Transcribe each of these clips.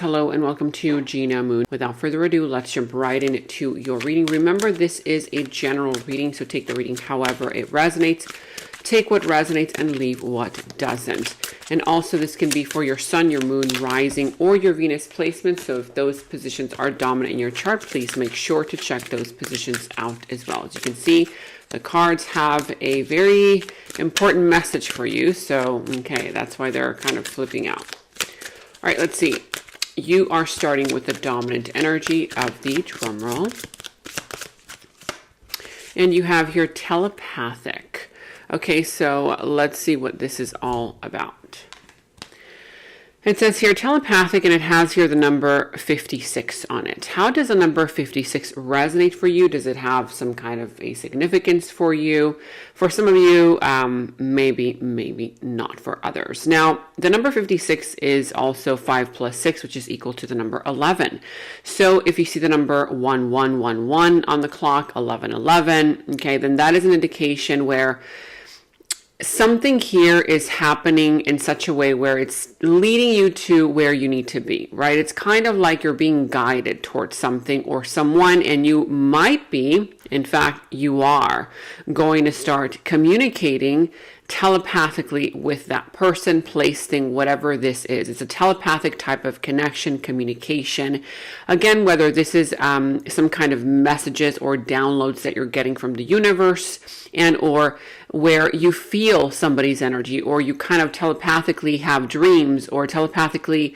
Hello and welcome to Gena Moon. Without further ado, let's jump right into your reading. Remember, this is a general reading, so take the reading however it resonates. Take what resonates and leave what doesn't. And also this can be for your sun, your moon, rising, or your Venus placement. So if those positions are dominant in your chart, please make sure to check those positions out as well. As you can see, the cards have a very important message for you. So, okay, that's why they're kind of flipping out. All right, let's see. You are starting with the dominant energy of the drum roll. And you have here telepathic. Okay, so let's see what this is all about. It says here telepathic, and it has here the number 56 on it. How does the number 56 resonate for you? Does it have some kind of a significance for you? For some of you, maybe not for others. Now, the number 56 is also 5 plus 6, which is equal to the number 11. So if you see the number 1111 on the clock, 1111, okay, then that is an indication where something here is happening in such a way where it's leading you to where you need to be, right? It's kind of like you're being guided towards something or someone, and you might be, in fact, you are going to start communicating telepathically with that person, place, thing, whatever this is. It's a telepathic type of connection, communication. Again, whether this is some kind of messages or downloads that you're getting from the universe, and or where you feel somebody's energy, or you kind of telepathically have dreams, or telepathically,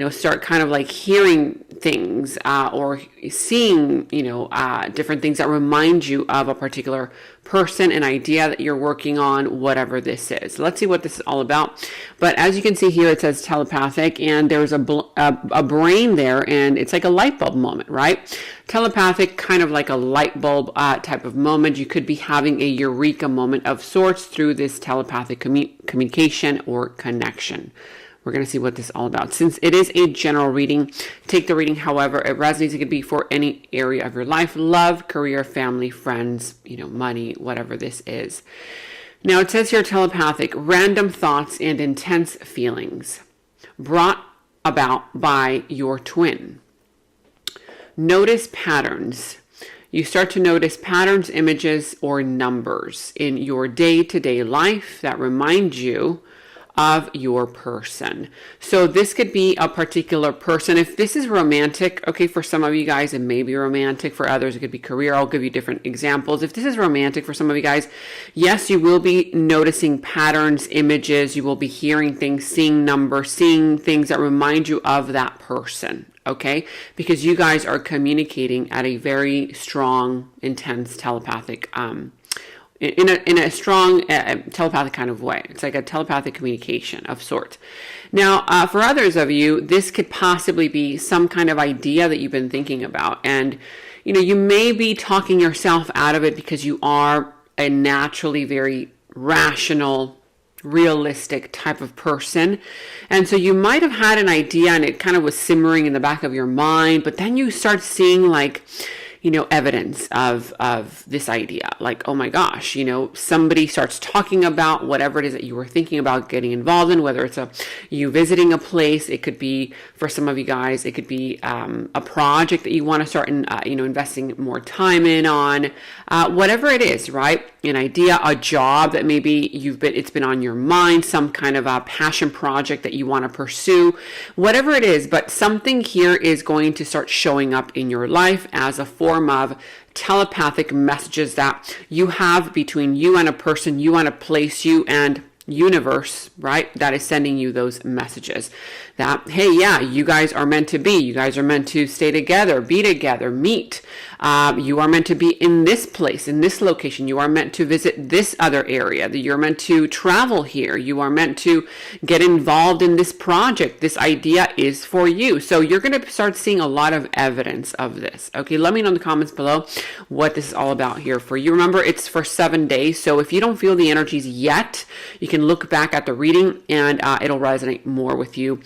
start kind of like hearing things or seeing, different things that remind you of a particular person, an idea that you're working on, whatever this is. Let's see what this is all about. But as you can see here, it says telepathic, and there's a brain there, and it's like a light bulb moment, right? Telepathic, kind of like a light bulb type of moment. You could be having a eureka moment of sorts through this telepathic communication or connection. We're going to see what this is all about. Since it is a general reading, take the reading however it resonates. It could be for any area of your life: love, career, family, friends, money, whatever this is. Now it says here telepathic, random thoughts and intense feelings brought about by your twin. Notice patterns. You start to notice patterns, images, or numbers in your day-to-day life that remind you of your person. So this could be a particular person. If this is romantic, okay, for some of you guys, it may be romantic. For others, it could be career. I'll give you different examples. If this is romantic for some of you guys, yes, you will be noticing patterns, images. You will be hearing things, seeing numbers, seeing things that remind you of that person. Okay, because you guys are communicating at a very strong, intense telepathic in a strong telepathic kind of way. It's like a telepathic communication of sorts. Now, for others of you, this could possibly be some kind of idea that you've been thinking about. And, you may be talking yourself out of it because you are a naturally very rational, realistic type of person. And so you might have had an idea and it kind of was simmering in the back of your mind, but then you start seeing like, evidence of this idea. Like, oh my gosh, somebody starts talking about whatever it is that you were thinking about getting involved in, whether it's you visiting a place. It could be, for some of you guys, it could be a project that you want to start investing more time in on, whatever it is, right? An idea, a job that maybe it's been on your mind, some kind of a passion project that you want to pursue, whatever it is. But something here is going to start showing up in your life as a form of telepathic messages that you have between you and a person, you and a place, you and universe, right? That is sending you those messages that, hey, yeah, you guys are meant to be. You guys are meant to stay together, be together, meet. You are meant to be in this place, in this location. You are meant to visit this other area. You're meant to travel here. You are meant to get involved in this project. This idea is for you. So you're going to start seeing a lot of evidence of this. Okay, let me know in the comments below what this is all about here for you. Remember, it's for 7 days. So if you don't feel the energies yet, you can look back at the reading and it'll resonate more with you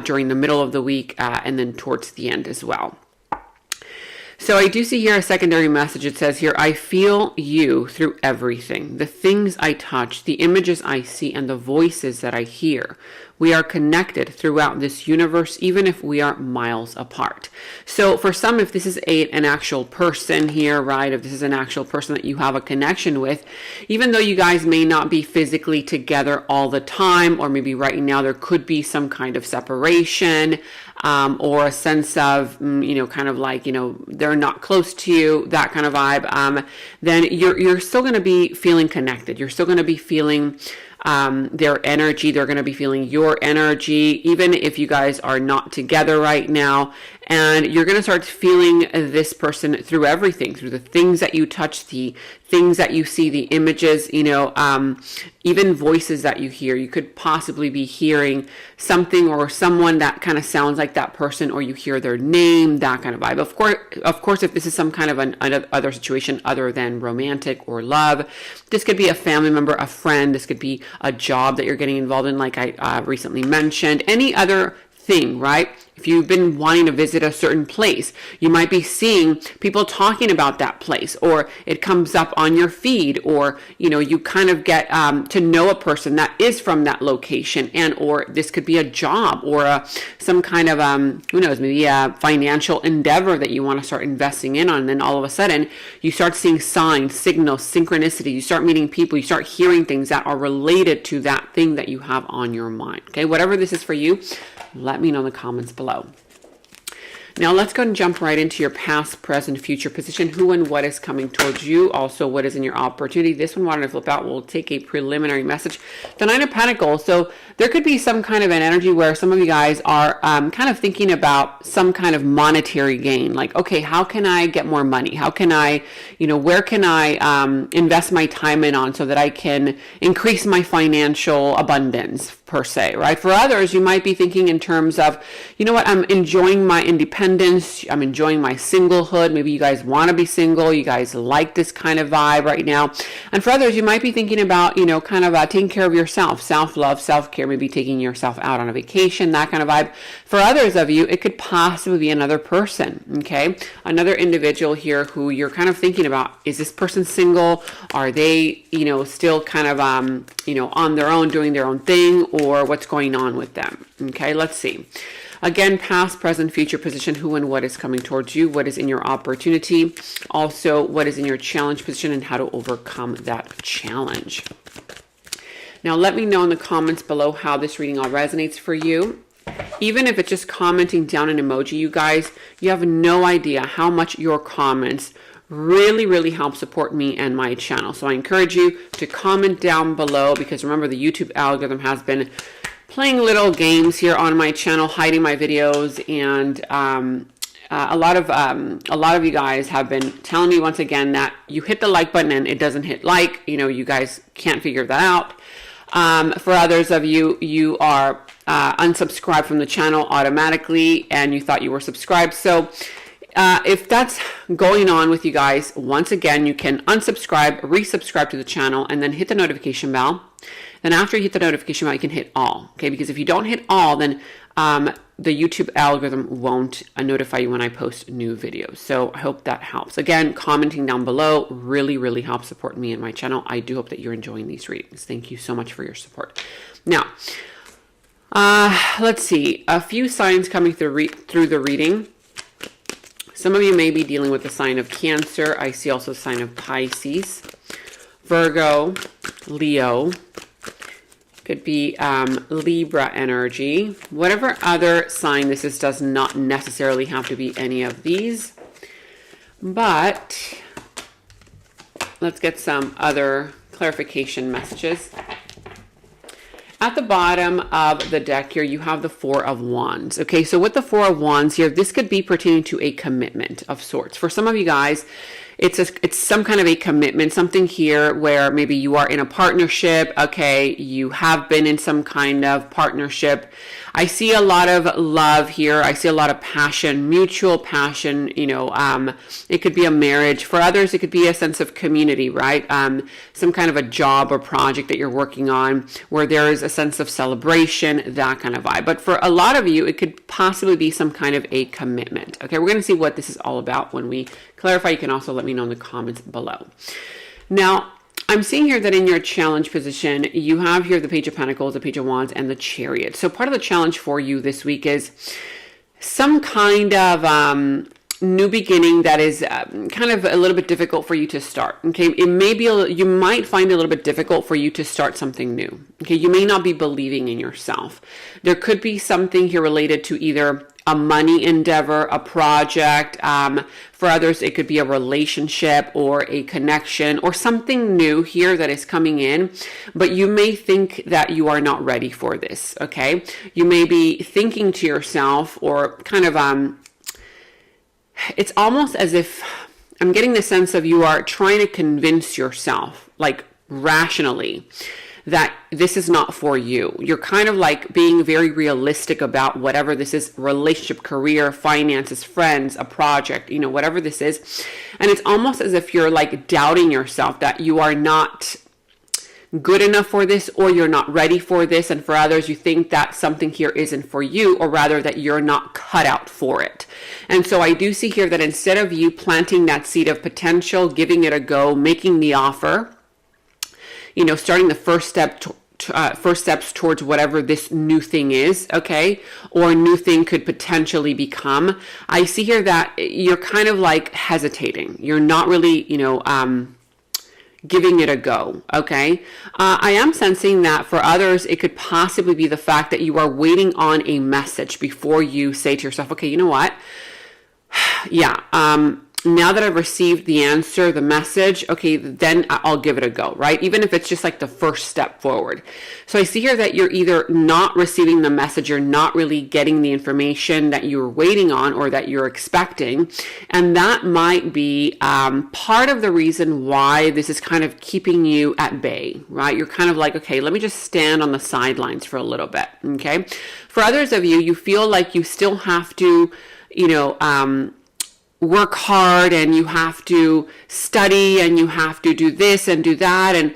during the middle of the week and then towards the end as well. So I do see here a secondary message. It says here, I feel you through everything. The things I touch, the images I see, and the voices that I hear. We are connected throughout this universe, even if we are miles apart. So for some, if this is an actual person here, right? If this is an actual person that you have a connection with, even though you guys may not be physically together all the time, or maybe right now there could be some kind of separation, or a sense of, kind of like, they're not close to you, that kind of vibe, then you're still going to be feeling connected. You're still going to be feeling their energy. They're going to be feeling your energy, even if you guys are not together right now. And you're going to start feeling this person through everything, through the things that you touch, the things that you see, the images, even voices that you hear. You could possibly be hearing something or someone that kind of sounds like that person, or you hear their name, that kind of vibe. Of course, if this is some kind of an other situation other than romantic or love, this could be a family member, a friend. This could be a job that you're getting involved in, like I recently mentioned. Any other thing, right? If you've been wanting to visit a certain place, you might be seeing people talking about that place, or it comes up on your feed, or, you kind of get to know a person that is from that location, or this could be a job, or some kind of, who knows, maybe a financial endeavor that you want to start investing in on. And then all of a sudden you start seeing signs, signals, synchronicity. You start meeting people, you start hearing things that are related to that thing that you have on your mind. Okay. Whatever this is for you, let me know in the comments below. Now let's go and jump right into your past, present, future position. Who and what is coming towards you. Also, what is in your opportunity. This one wanted to flip out. We'll take a preliminary message. The Nine of Pentacles. So there could be some kind of an energy where some of you guys are kind of thinking about some kind of monetary gain. Like, okay, how can I get more money? How can I, where can I invest my time in on so that I can increase my financial abundance, per se, right? For others, you might be thinking in terms of, I'm enjoying my independence. I'm enjoying my singlehood. Maybe you guys want to be single. You guys like this kind of vibe right now. And for others, you might be thinking about, kind of taking care of yourself, self-love, self-care, maybe taking yourself out on a vacation, that kind of vibe. For others of you, it could possibly be another person, okay? Another individual here who you're kind of thinking about, is this person single? Are they, still kind of, on their own, doing their own thing, or what's going on with them? Okay, let's see. Again, past, present, future position, who and what is coming towards you, what is in your opportunity, also what is in your challenge position, and how to overcome that challenge. Now, let me know in the comments below how this reading all resonates for you. Even if it's just commenting down an emoji, you guys, you have no idea how much your comments really, really help support me and my channel. So I encourage you to comment down below, because remember, the YouTube algorithm has been playing little games here on my channel, hiding my videos, and a lot of you guys have been telling me once again that you hit the like button and it doesn't hit like. You guys can't figure that out. For others of you, you are unsubscribed from the channel automatically, and you thought you were subscribed. So if that's going on with you guys, once again, you can unsubscribe, resubscribe to the channel, and then hit the notification bell. Then after you hit the notification bell, you can hit all, okay? Because if you don't hit all, then the YouTube algorithm won't notify you when I post new videos. So I hope that helps. Again, commenting down below really, really helps support me and my channel. I do hope that you're enjoying these readings. Thank you so much for your support. Now, let's see. A few signs coming through the reading. Some of you may be dealing with the sign of Cancer. I see also a sign of Pisces, Virgo, Leo. Could be Libra energy. Whatever other sign this is does not necessarily have to be any of these. But let's get some other clarification messages. At the bottom of the deck here, you have the Four of Wands. Okay, so with the Four of Wands here, this could be pertaining to a commitment of sorts. For some of you guys, it's some kind of a commitment, something here where maybe you are in a partnership. Okay, you have been in some kind of partnership. I see a lot of love here. I see a lot of passion, mutual passion. It could be a marriage. For others, it could be a sense of community, right? Some kind of a job or project that you're working on where there is a sense of celebration, that kind of vibe. But for a lot of you, it could possibly be some kind of a commitment. Okay, we're going to see what this is all about when we clarify. You can also let me know in the comments below. Now, I'm seeing here that in your challenge position, you have here the Page of Pentacles, the Page of Wands, and the Chariot. So part of the challenge for you this week is some kind of new beginning that is kind of a little bit difficult for you to start. Okay, it may be you might find it a little bit difficult for you to start something new. Okay, you may not be believing in yourself. There could be something here related to either a money endeavor, a project. For others, it could be a relationship or a connection or something new here that is coming in, but you may think that you are not ready for this, okay? You may be thinking to yourself or kind of, it's almost as if I'm getting the sense of you are trying to convince yourself, like rationally, that this is not for you. You're kind of like being very realistic about whatever this is, relationship, career, finances, friends, a project, whatever this is. And it's almost as if you're like doubting yourself that you are not good enough for this or you're not ready for this. And for others, you think that something here isn't for you, or rather that you're not cut out for it. And so I do see here that instead of you planting that seed of potential, giving it a go, making the offer, starting the first steps towards whatever this new thing is, okay, or a new thing could potentially become. I see here that you're kind of like hesitating. You're not really, giving it a go, okay? I am sensing that for others, it could possibly be the fact that you are waiting on a message before you say to yourself, okay, you know what? Yeah, now that I've received the answer, the message, okay, then I'll give it a go, right? Even if it's just like the first step forward. So I see here that you're either not receiving the message, you're not really getting the information that you're waiting on or that you're expecting. And that might be part of the reason why this is kind of keeping you at bay, right? You're kind of like, okay, let me just stand on the sidelines for a little bit, okay? For others of you, you feel like you still have to, work hard and you have to study and you have to do this and do that and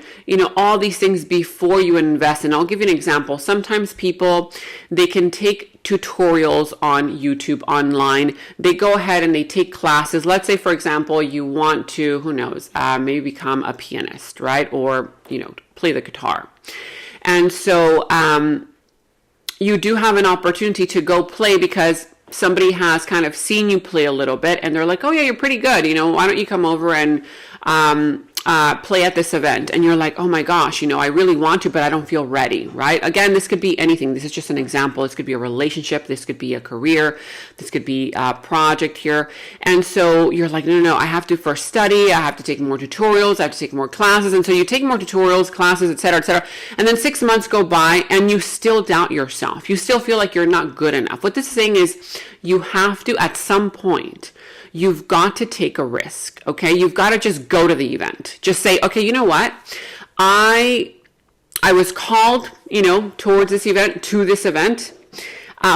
all these things before you invest. And I'll give you an example. Sometimes people, they can take tutorials on YouTube online. They go ahead and they take classes. Let's say, for example, you want to, who knows, maybe become a pianist, right? Or, play the guitar. And so you do have an opportunity to go play because somebody has kind of seen you play a little bit and they're like, oh yeah, you're pretty good. Why don't you come over and play at this event? And you're like, oh my gosh, I really want to, but I don't feel ready, right? Again, this could be anything. This is just an example. This could be a relationship. This could be a career. This could be a project here. And so you're like, no, I have to first study. I have to take more tutorials. I have to take more classes. And so you take more tutorials, classes, et cetera, et cetera. And then 6 months go by and you still doubt yourself. You still feel like you're not good enough. What this is saying is you have to, at some point, you've got to take a risk, okay? You've got to just go to the event. Just say, okay, you know what? I was called, towards this event, to this event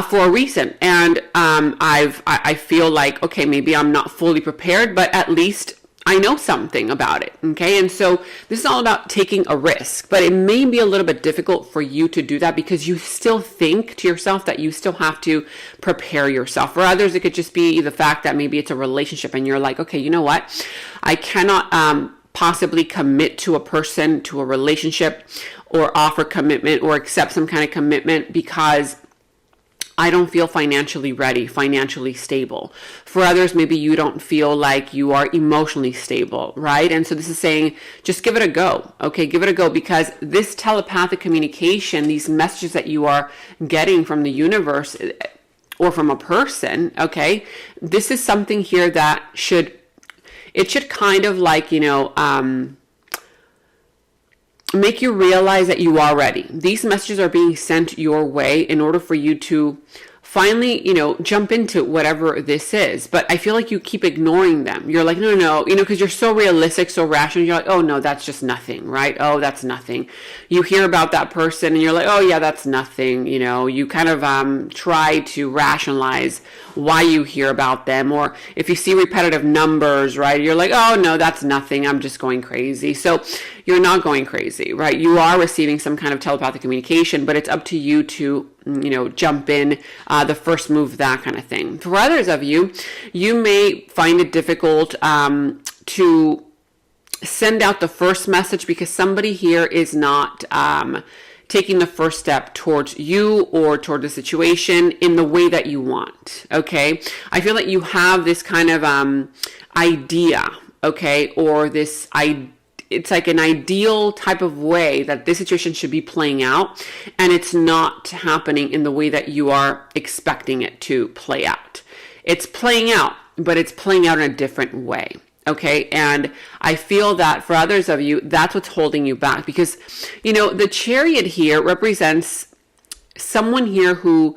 for a reason. And I feel like, okay, maybe I'm not fully prepared, but at least I know something about it, okay? And so this is all about taking a risk, but it may be a little bit difficult for you to do that because you still think to yourself that you still have to prepare yourself. For others, it could just be the fact that maybe it's a relationship and you're like, okay, you know what? I cannot possibly commit to a person, to a relationship, or offer commitment or accept some kind of commitment because I don't feel financially ready, financially stable. For others, maybe you don't feel like you are emotionally stable, right? And so this is saying, just give it a go, okay? Give it a go, because this telepathic communication, these messages that you are getting from the universe or from a person, okay? This is something here that should kind of like, make you realize that you are ready. These messages are being sent your way in order for you to finally, jump into whatever this is. But I feel like you keep ignoring them. You're like, no, because you're so realistic, so rational. You're like, oh no, that's just nothing, right? Oh, that's nothing. You hear about that person and you're like, oh yeah, that's nothing. You kind of try to rationalize why you hear about them. Or if you see repetitive numbers, right, you're like, oh no, that's nothing. I'm just going crazy. So you're not going crazy, right? You are receiving some kind of telepathic communication, but it's up to you to jump in, the first move, that kind of thing. For others of you, you may find it difficult to send out the first message because somebody here is not taking the first step towards you or toward the situation in the way that you want. Okay, I feel like you have this kind of idea, okay, or this idea. It's like an ideal type of way that this situation should be playing out, and it's not happening in the way that you are expecting it to play out. It's playing out, but it's playing out in a different way. Okay. And I feel that for others of you, that's what's holding you back, because, the Chariot here represents someone here who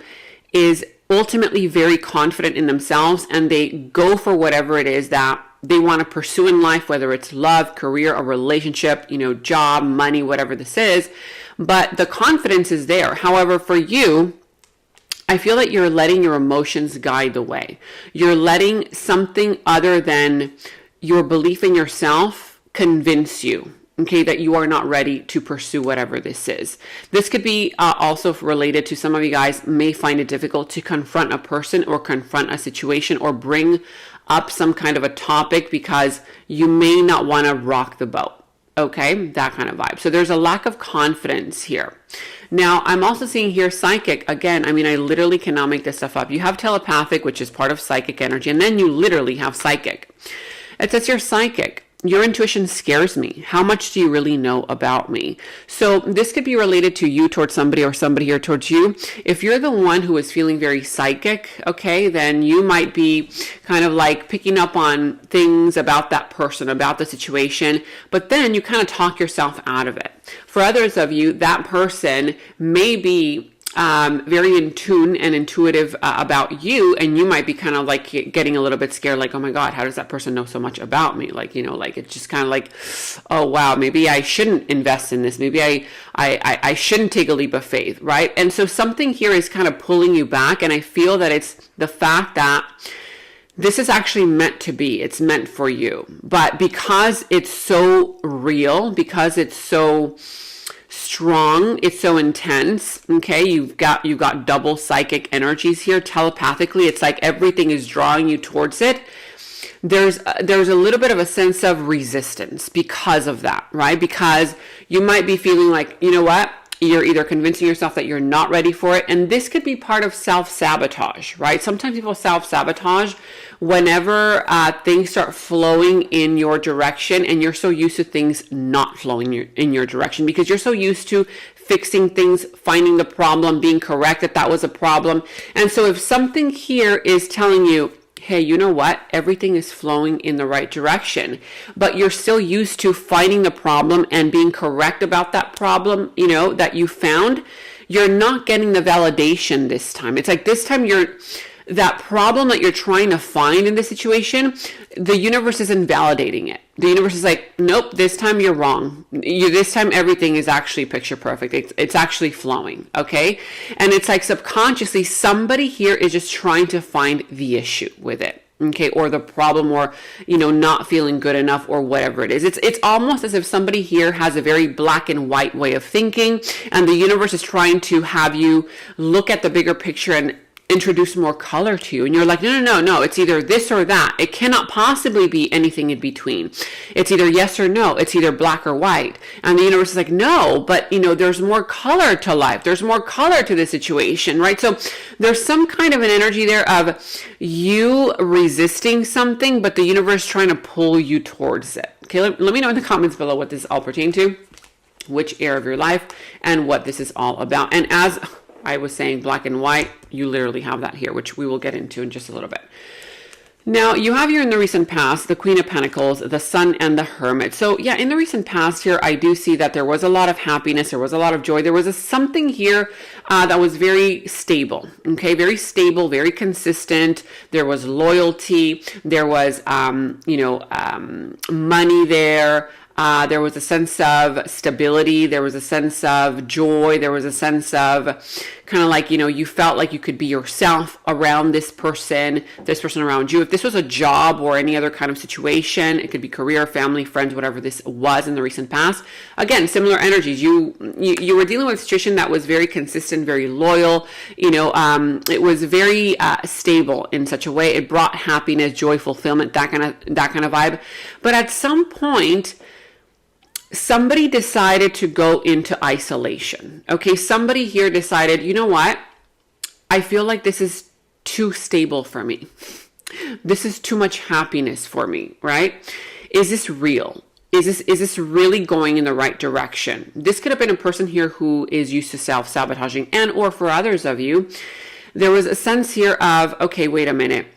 is ultimately very confident in themselves, and they go for whatever it is that they want to pursue in life, whether it's love, career, a relationship, job, money, whatever this is. But the confidence is there. However, for you, I feel that you're letting your emotions guide the way. You're letting something other than your belief in yourself convince you, okay, that you are not ready to pursue whatever this is. This could be also related to some of you guys may find it difficult to confront a person or confront a situation or bring up some kind of a topic because you may not want to rock the boat. Okay, that kind of vibe. So there's a lack of confidence here. Now, I'm also seeing here psychic. Again, I literally cannot make this stuff up. You have telepathic, which is part of psychic energy, and then you literally have psychic. It says you're psychic. Your intuition scares me. How much do you really know about me? So this could be related to you towards somebody or somebody here towards you. If you're the one who is feeling very psychic, okay, then you might be kind of like picking up on things about that person, about the situation, but then you kind of talk yourself out of it. For others of you, that person may be very in tune and intuitive about you, and you might be kind of like getting a little bit scared, like, oh my God, how does that person know so much about me? Like, like it's just kind of like, oh wow, maybe I shouldn't invest in this. Maybe I shouldn't take a leap of faith, right? And so something here is kind of pulling you back, and I feel that it's the fact that this is actually meant to be. It's meant for you. But because it's so real, because it's so strong, it's so intense, okay, you've got double psychic energies here. Telepathically, it's like everything is drawing you towards it. There's a little bit of a sense of resistance because of that, right? Because you might be feeling like, you know what, you're either convincing yourself that you're not ready for it, and this could be part of self-sabotage, right? Sometimes people self-sabotage whenever things start flowing in your direction, and you're so used to things not flowing in your direction because you're so used to fixing things, finding the problem, being correct that was a problem. And so if something here is telling you, hey, you know what? Everything is flowing in the right direction, but you're still used to finding the problem and being correct about that problem, that you found. You're not getting the validation this time. It's like this time that problem that you're trying to find in this situation, the universe isn't validating it. The universe is like, nope, this time you're wrong. This time everything is actually picture perfect. It's actually flowing, okay? And it's like subconsciously somebody here is just trying to find the issue with it, okay? Or the problem, or, not feeling good enough, or whatever it is. It's almost as if somebody here has a very black and white way of thinking, and the universe is trying to have you look at the bigger picture and introduce more color to you. And you're like, no, it's either this or that. It cannot possibly be anything in between. It's either yes or no. It's either black or white. And the universe is like, no, but there's more color to life. There's more color to the situation, right? So there's some kind of an energy there of you resisting something, but the universe trying to pull you towards it. Okay, let me know in the comments below what this all pertains to, which area of your life, and what this is all about. And as I was saying, black and white, you literally have that here, which we will get into in just a little bit. Now, you have here in the recent past, the Queen of Pentacles, the Sun, and the Hermit. So yeah, in the recent past here, I do see that there was a lot of happiness. There was a lot of joy. There was something here that was very stable, okay? Very stable, very consistent. There was loyalty. There was, money there. There was a sense of stability. There was a sense of joy. There was a sense of kind of like, you felt like you could be yourself around this person around you. If this was a job or any other kind of situation, it could be career, family, friends, whatever this was in the recent past. Again, similar energies. You were dealing with a situation that was very consistent, very loyal. It was very stable in such a way. It brought happiness, joy, fulfillment, that kind of vibe. But at some point, somebody decided to go into isolation. Okay, somebody here decided, you know what? I feel like this is too stable for me. This is too much happiness for me, right? Is this real? Is this really going in the right direction? This could have been a person here who is used to self-sabotaging, and or for others of you, there was a sense here of, okay, wait a minute.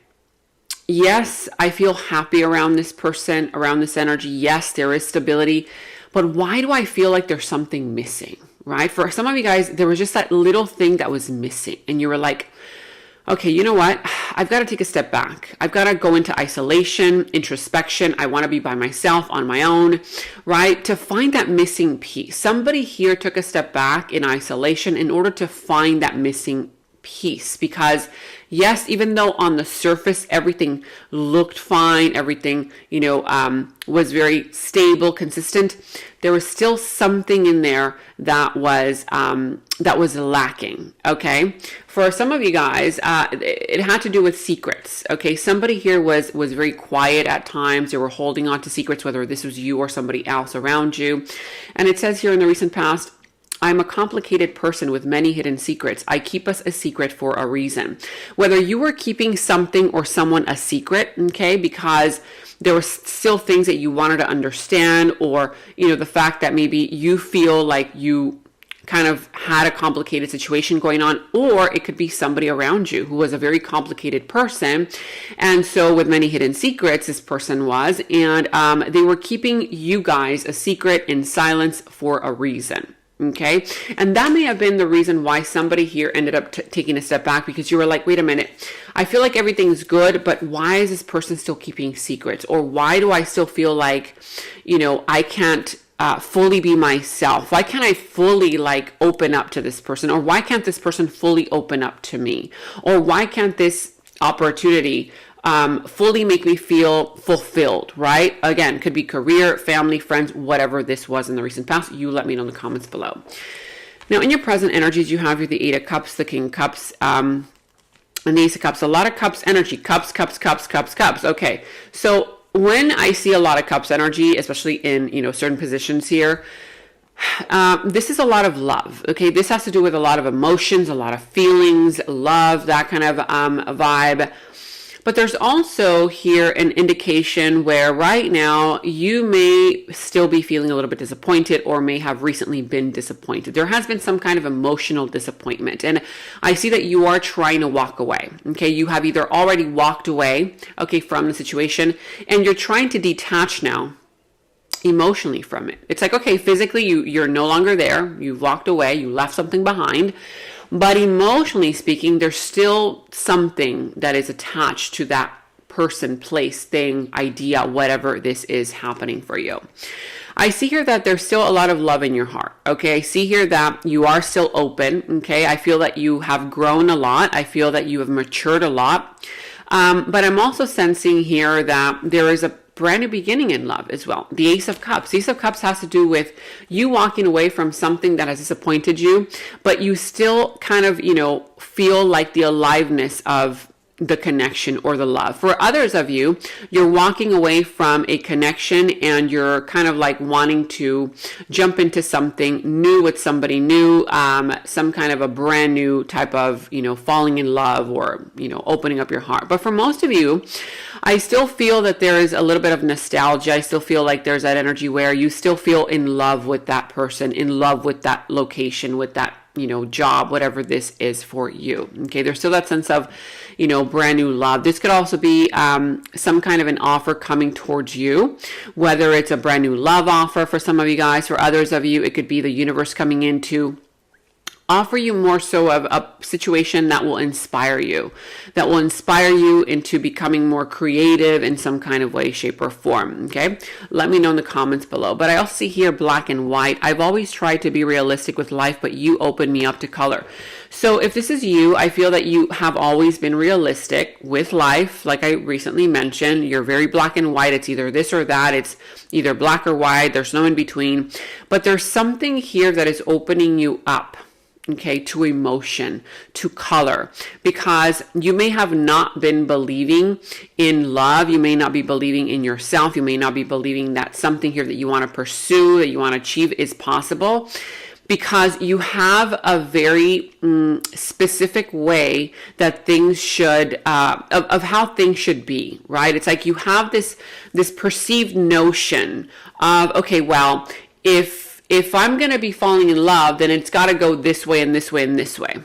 Yes, I feel happy around this person, around this energy. Yes, there is stability. But why do I feel like there's something missing, right? For some of you guys, there was just that little thing that was missing. And you were like, okay, you know what? I've got to take a step back. I've got to go into isolation, introspection. I want to be by myself on my own, right? To find that missing piece. Somebody here took a step back in isolation in order to find that missing piece, because yes, even though on the surface everything looked fine, everything was very stable, consistent, there was still something in there that was lacking. Okay, for some of you guys, it had to do with secrets. Okay, somebody here was very quiet at times. They were holding on to secrets, whether this was you or somebody else around you. And it says here in the recent past, I'm a complicated person with many hidden secrets. I keep us a secret for a reason. Whether you were keeping something or someone a secret, okay, because there were still things that you wanted to understand, or, the fact that maybe you feel like you kind of had a complicated situation going on, or it could be somebody around you who was a very complicated person. And so with many hidden secrets, this person was, and they were keeping you guys a secret in silence for a reason. Okay. And that may have been the reason why somebody here ended up taking a step back, because you were like, wait a minute, I feel like everything's good, but why is this person still keeping secrets? Or why do I still feel like, I can't fully be myself? Why can't I fully open up to this person? Or why can't this person fully open up to me? Or why can't this opportunity fully make me feel fulfilled, right? Again, could be career, family, friends, whatever this was in the recent past. You let me know in the comments below. Now, in your present energies, you have the Eight of Cups, the King of Cups, and the Ace of Cups. A lot of cups energy. Cups, cups, cups, cups, cups. Okay, so when I see a lot of cups energy, especially in certain positions here, this is a lot of love. Okay, this has to do with a lot of emotions, a lot of feelings, love, that kind of vibe. But there's also here an indication where right now you may still be feeling a little bit disappointed, or may have recently been disappointed. There has been some kind of emotional disappointment. And I see that you are trying to walk away. Okay, you have either already walked away, okay, from the situation, and you're trying to detach now emotionally from it. It's like, okay, physically you're no longer there. You've walked away. You left something behind. But emotionally speaking, there's still something that is attached to that person, place, thing, idea, whatever this is happening for you. I see here that there's still a lot of love in your heart. Okay, I see here that you are still open. Okay, I feel that you have grown a lot. I feel that you have matured a lot. But I'm also sensing here that there is a brand new beginning in love as well. The Ace of Cups. Ace of Cups has to do with you walking away from something that has disappointed you, but you still kind of, feel like the aliveness of the connection or the love. For others of you, you're walking away from a connection and you're kind of wanting to jump into something new with somebody new, some kind of a brand new type of, falling in love, or, opening up your heart. But for most of you, I still feel that there is a little bit of nostalgia. I still feel like there's that energy where you still feel in love with that person, in love with that location, with that job, whatever this is for you. Okay, there's still that sense of, brand new love. This could also be some kind of an offer coming towards you, whether it's a brand new love offer for some of you guys. For others of you, it could be the universe coming in to offer you more so of a situation that will inspire you, into becoming more creative in some kind of way, shape, or form. Okay, let me know in the comments below. But I also see here black and white. I've always tried to be realistic with life, but you open me up to color. So if this is you, I feel that you have always been realistic with life. Like I recently mentioned, you're very black and white. It's either this or that. It's either black or white. There's no in between. But there's something here that is opening you up, okay, to emotion, to color, because you may have not been believing in love. You may not be believing in yourself. You may not be believing that something here that you want to pursue, that you want to achieve is possible, because you have a very specific way that things should, of how things should be, right? It's like you have this perceived notion of, okay, well, if I'm going to be falling in love, then it's got to go this way and this way and this way.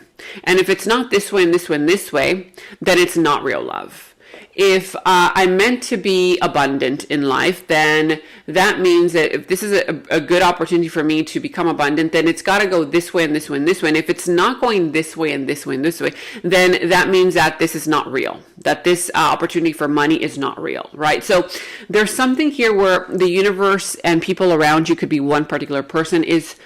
And if it's not this way and this way and this way, then it's not real love. If I'm meant to be abundant in life, then that means that if this is a good opportunity for me to become abundant, then it's got to go this way and this way and this way. And if it's not going this way and this way and this way, then that means that this is not real, that this opportunity for money is not real, right? So there's something here where the universe and people around you, could be one particular person, is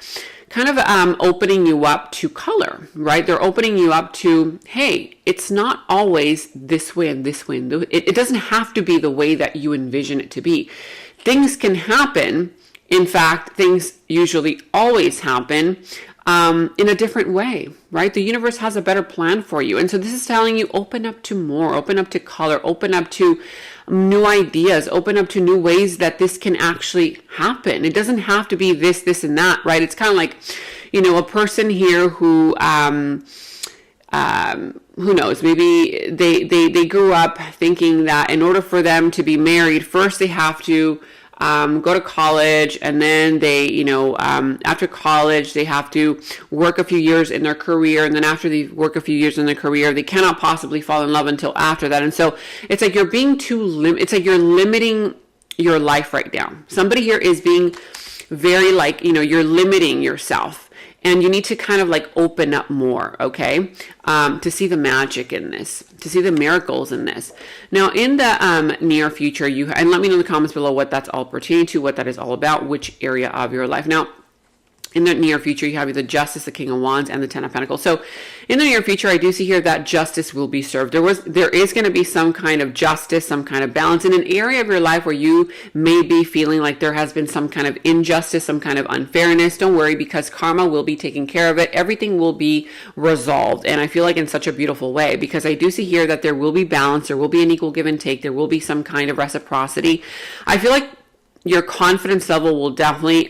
kind of opening you up to color, right? They're opening you up to, hey, it's not always this way and this way. And it doesn't have to be the way that you envision it to be. Things can happen. In fact, things usually always happen in a different way, right? The universe has a better plan for you. And so this is telling you, open up to more, open up to color, open up to new ideas, open up to new ways that this can actually happen. It doesn't have to be this, and that, right? It's kind of like, a person here who knows, maybe they grew up thinking that in order for them to be married, first they have to go to college, and then they, after college, they have to work a few years in their career. And then after they work a few years in their career, they cannot possibly fall in love until after that. And so it's like you're being it's like you're limiting your life right now. Somebody here is being very you're limiting yourself. And you need to kind of open up more, okay, to see the magic in this, to see the miracles in this. Now, in the near future, and let me know in the comments below what that's all pertaining to, what that is all about, which area of your life. Now, in the near future, you have the Justice, the King of Wands, and the Ten of Pentacles. So in the near future, I do see here that justice will be served. There is going to be some kind of justice, some kind of balance in an area of your life where you may be feeling like there has been some kind of injustice, some kind of unfairness. Don't worry, because karma will be taking care of it. Everything will be resolved. And I feel like in such a beautiful way, because I do see here that there will be balance. There will be an equal give and take. There will be some kind of reciprocity. I feel like your confidence level will definitely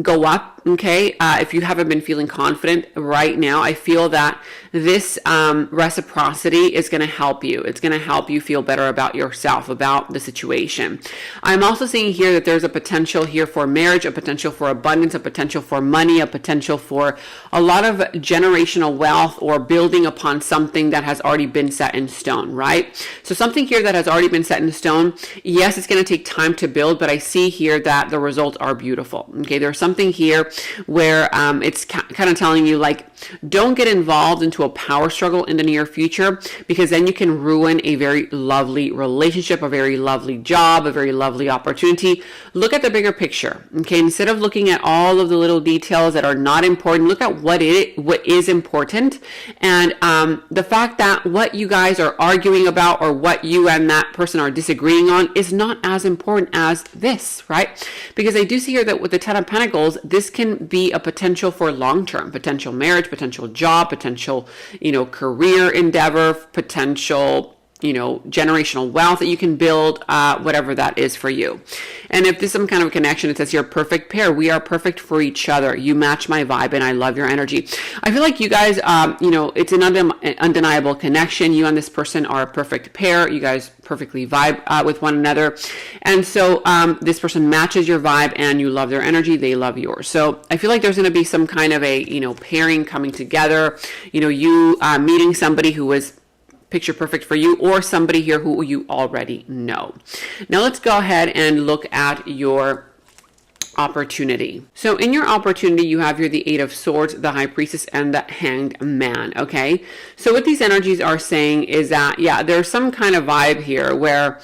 go up. Okay, if you haven't been feeling confident right now, I feel that this reciprocity is going to help you. It's going to help you feel better about yourself, about the situation. I'm also seeing here that there's a potential here for marriage, a potential for abundance, a potential for money, a potential for a lot of generational wealth, or building upon something that has already been set in stone, right? So something here that has already been set in stone, yes, it's going to take time to build, but I see here that the results are beautiful. Okay, there's something here where it's kind of telling you, don't get involved into a power struggle in the near future, because then you can ruin a very lovely relationship, a very lovely job, a very lovely opportunity. Look at the bigger picture. Okay, instead of looking at all of the little details that are not important, look at what is important. And the fact that what you guys are arguing about, or what you and that person are disagreeing on, is not as important as this, right? Because I do see here that with the Ten of Pentacles, this can be a potential for long-term, potential marriage, potential job, potential, career endeavor, potential generational wealth that you can build, whatever that is for you. And if there's some kind of connection, it says you're a perfect pair. We are perfect for each other. You match my vibe and I love your energy. I feel like you guys, it's an undeniable connection. You and this person are a perfect pair. You guys perfectly vibe with one another. And so this person matches your vibe and you love their energy. They love yours. So I feel like there's going to be some kind of a, pairing coming together. You meeting somebody who was picture perfect for you, or somebody here who you already know. Now let's go ahead and look at your opportunity. So in your opportunity, you have here the Eight of Swords, the High Priestess, and the Hanged Man. Okay. So what these energies are saying is that, there's some kind of vibe here where,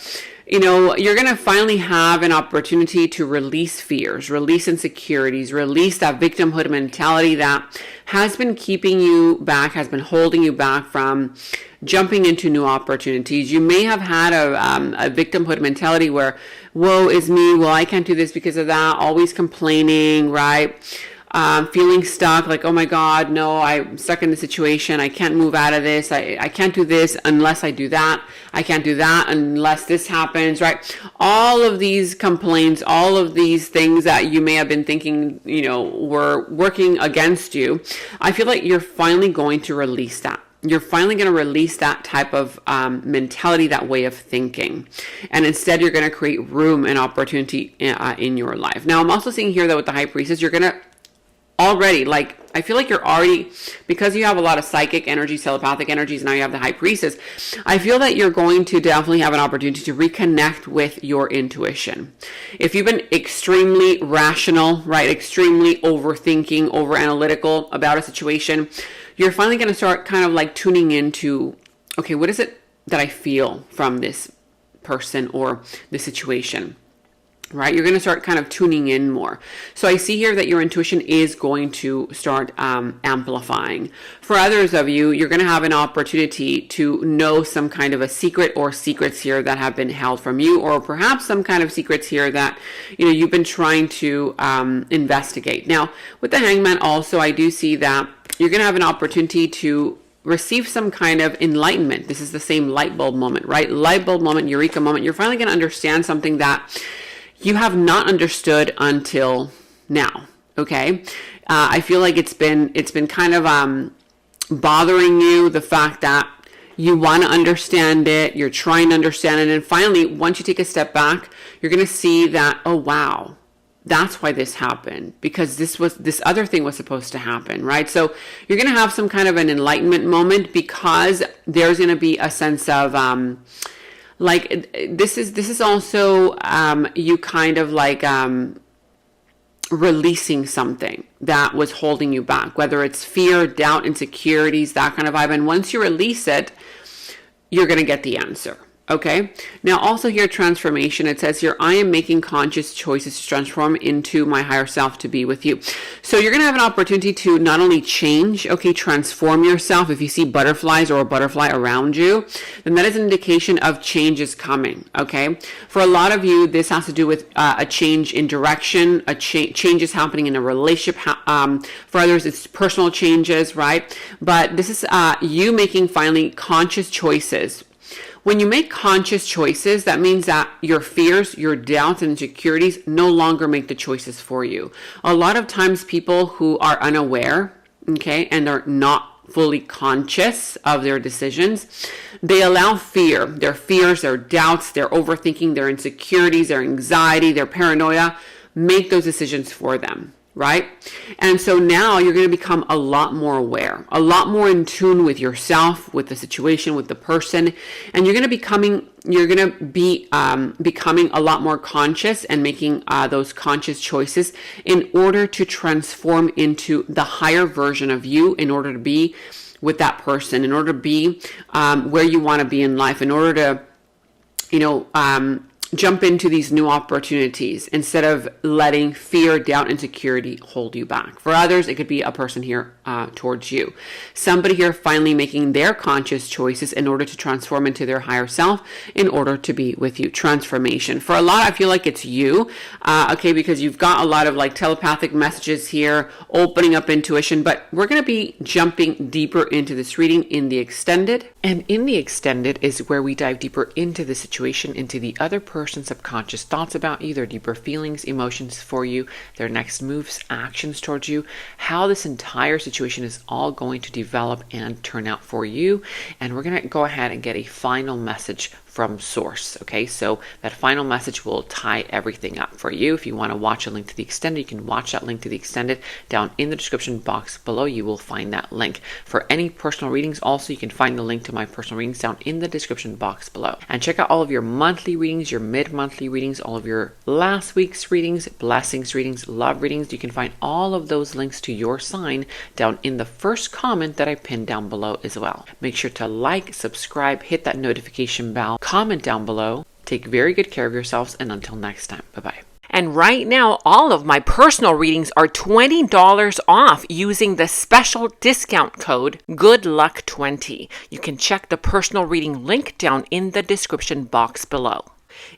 you're going to finally have an opportunity to release fears, release insecurities, release that victimhood mentality that has been keeping you back, has been holding you back from jumping into new opportunities. You may have had a victimhood mentality where, woe is me, well, I can't do this because of that, always complaining, right? Feeling stuck, like, oh my God, no, I'm stuck in the situation. I can't move out of this. I can't do this unless I do that. I can't do that unless this happens, right? All of these complaints, all of these things that you may have been thinking, were working against you. I feel like you're finally going to release that. You're finally going to release that type of mentality, that way of thinking. And instead, you're going to create room and opportunity in your life. Now, I'm also seeing here that with the High Priestess, you're going to already, I feel like you're already, because you have a lot of psychic energies, telepathic energies, now you have the High Priestess, I feel that you're going to definitely have an opportunity to reconnect with your intuition. If you've been extremely rational, right, extremely overthinking, over analytical about a situation, you're finally going to start kind of tuning into, okay, what is it that I feel from this person or the situation? Right? You're going to start kind of tuning in more. So I see here that your intuition is going to start amplifying. For others of you, you're going to have an opportunity to know some kind of a secret or secrets here that have been held from you, or perhaps some kind of secrets here that, you've been trying to investigate. Now, with the Hangman also, I do see that you're going to have an opportunity to receive some kind of enlightenment. This is the same light bulb moment, right? Light bulb moment, eureka moment. You're finally going to understand something that you have not understood until now. Okay. I feel like it's been kind of, bothering you, the fact that you want to understand it, you're trying to understand it. And finally, once you take a step back, you're going to see that, oh, wow, that's why this happened, because this other thing was supposed to happen, right? So you're going to have some kind of an enlightenment moment, because there's going to be a sense of, this is also you kind of releasing something that was holding you back, whether it's fear, doubt, insecurities, that kind of vibe. And once you release it, you're going to get the answer. Okay. Now also here, transformation, it says here, I am making conscious choices to transform into my higher self to be with you. So you're going to have an opportunity to not only change, okay, transform yourself. If you see butterflies or a butterfly around you, then that is an indication of change is coming. Okay. For a lot of you, this has to do with a change in direction, change is happening in a relationship. For others, it's personal changes, right? But this is you making finally conscious choices. When you make conscious choices, that means that your fears, your doubts, and insecurities no longer make the choices for you. A lot of times people who are unaware, okay, and are not fully conscious of their decisions, they allow fear, their fears, their doubts, their overthinking, their insecurities, their anxiety, their paranoia, make those decisions for them. Right? And so now you're going to become a lot more aware, a lot more in tune with yourself, with the situation, with the person, and you're going to be becoming a lot more conscious and making those conscious choices in order to transform into the higher version of you, in order to be with that person, in order to be where you want to be in life, in order to, jump into these new opportunities instead of letting fear, doubt, insecurity hold you back. For others, it could be a person here towards you. Somebody here finally making their conscious choices in order to transform into their higher self in order to be with you. Transformation. For a lot, I feel like it's you, okay, because you've got a lot of like telepathic messages here, opening up intuition, but we're going to be jumping deeper into this reading in the extended. And in the extended is where we dive deeper into the situation, into the other person's subconscious thoughts about you, their deeper feelings, emotions for you, their next moves, actions towards you, how this entire situation is all going to develop and turn out for you. And we're going to go ahead and get a final message from source. Okay, so that final message will tie everything up for you. If you want to watch a link to the extended, you can watch that link to the extended down in the description box below. You will find that link. For any personal readings, also, you can find the link to my personal readings down in the description box below. And check out all of your monthly readings, your mid-monthly readings, all of your last week's readings, blessings readings, love readings. You can find all of those links to your sign down in the first comment that I pinned down below as well. Make sure to like, subscribe, hit that notification bell, comment down below. Take very good care of yourselves, and until next time, bye-bye. And right now, all of my personal readings are $20 off using the special discount code GOODLUCK20. You can check the personal reading link down in the description box below.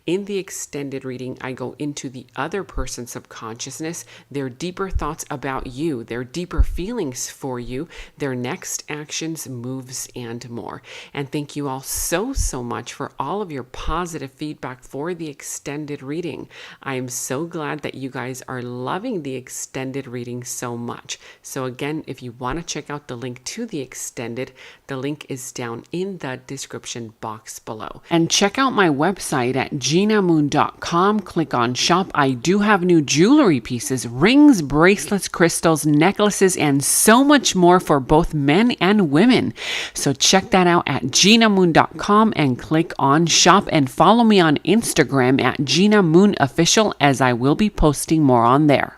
In the extended reading, I go into the other person's subconsciousness, their deeper thoughts about you, their deeper feelings for you, their next actions, moves, and more. And thank you all so much for all of your positive feedback for the extended reading. I am so glad that you guys are loving the extended reading so much. So again, if you want to check out the link to the extended, the link is down in the description box below. And check out my website at genamoon.com. Click on shop. I do have new jewelry pieces, rings, bracelets, crystals, necklaces, and so much more for both men and women. So check that out at genamoon.com and click on shop, and follow me on Instagram at Gena Moon Official, as I will be posting more on there.